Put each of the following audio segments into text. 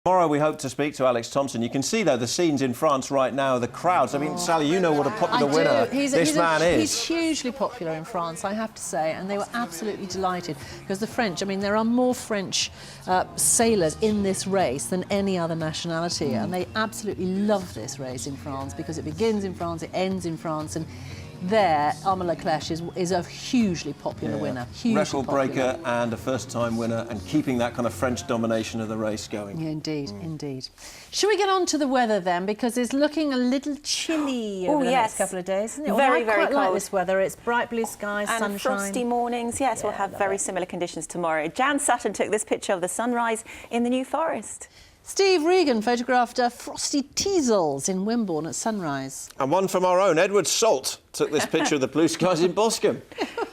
Tomorrow we hope to speak to Alex Thompson. You can see, though, the scenes in France right now, the crowds. I mean, Sally, you know what a popular winner this man is. He's hugely popular in France, I have to say, and they were absolutely delighted because the French, I mean, there are more French sailors in this race than any other nationality, and they absolutely love this race in France because it begins in France, it ends in France, and there, Armand Leclerc is a hugely popular winner. Record breaker and a first-time winner, and keeping that kind of French domination of the race going. Yeah, indeed, indeed. Should we get on to the weather then? Because it's looking a little chilly over the next couple of days, isn't it? Very, very cold. Like this weather. It's bright blue skies, and sunshine. Frosty mornings. Yes, we'll have very similar conditions tomorrow. Jan Sutton took this picture of the sunrise in the New Forest. Steve Regan photographed frosty teasels in Wimborne at sunrise. And one from our own, Edward Salt, took this picture of the blue skies in Boscombe.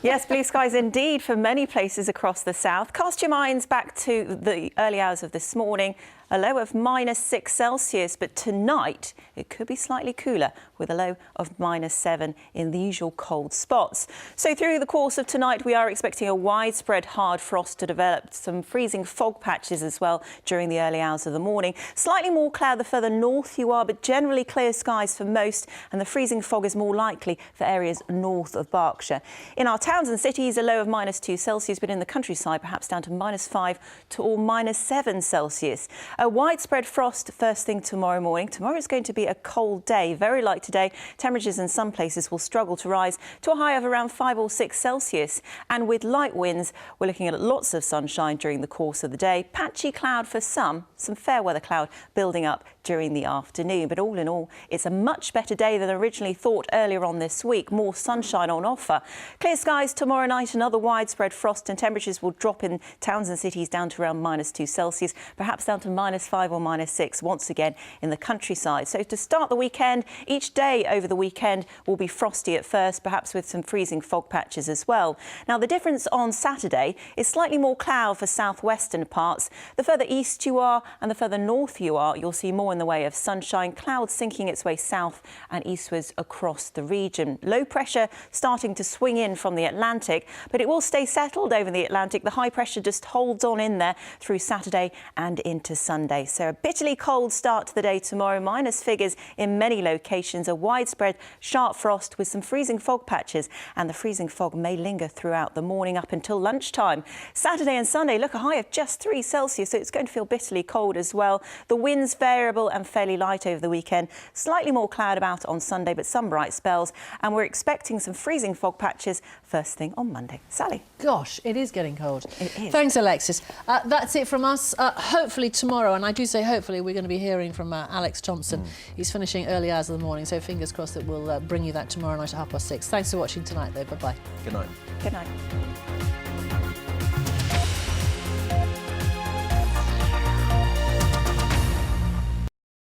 Yes, blue skies indeed for many places across the south. Cast your minds back to the early hours of this morning. A low of -6 Celsius, but tonight it could be slightly cooler with a low of -7 in the usual cold spots. So through the course of tonight, we are expecting a widespread hard frost to develop, some freezing fog patches as well during the early hours of the morning. Slightly more cloud the further north you are, but generally clear skies for most, and the freezing fog is more likely for areas north of Berkshire. In our towns and cities, a low of -2 Celsius, but in the countryside, perhaps down to -5 to or -7 Celsius. A widespread frost first thing tomorrow morning. Tomorrow is going to be a cold day, very like today. Temperatures in some places will struggle to rise to a high of around 5 or 6 Celsius. And with light winds, we're looking at lots of sunshine during the course of the day. Patchy cloud for some fair weather cloud building up during the afternoon. But all in all, it's a much better day than originally thought earlier on this week. More sunshine on offer. Clear skies tomorrow night, another widespread frost, and temperatures will drop in towns and cities down to around -2 Celsius, perhaps down to -5 or -6 once again in the countryside. So to start the weekend, each day over the weekend will be frosty at first, perhaps with some freezing fog patches as well. Now the difference on Saturday is slightly more cloud for southwestern parts. The further east you are and the further north you are, you'll see more in the way of sunshine, cloud sinking its way south and eastwards across the region. Low pressure starting to swing in from the Atlantic, but it will stay settled over the Atlantic. The high pressure just holds on in there through Saturday and into Sunday. So a bitterly cold start to the day tomorrow, minus figures in many locations, a widespread sharp frost with some freezing fog patches, and the freezing fog may linger throughout the morning up until lunchtime. Saturday and Sunday look a high of just 3 Celsius, so it's going to feel bitterly cold as well. The winds variable and fairly light over the weekend. Slightly more cloud about on Sunday, but some bright spells, and we're expecting some freezing fog patches first thing on Monday. Sally. Gosh, it is getting cold. It is. Thanks, Alexis. That's it from us. Hopefully tomorrow, and I do say hopefully, we're going to be hearing from Alex Thompson. He's finishing early hours of the morning, so fingers crossed that we'll bring you that tomorrow night at 6:30. Thanks for watching tonight, though. Bye-bye. Good night. Good night.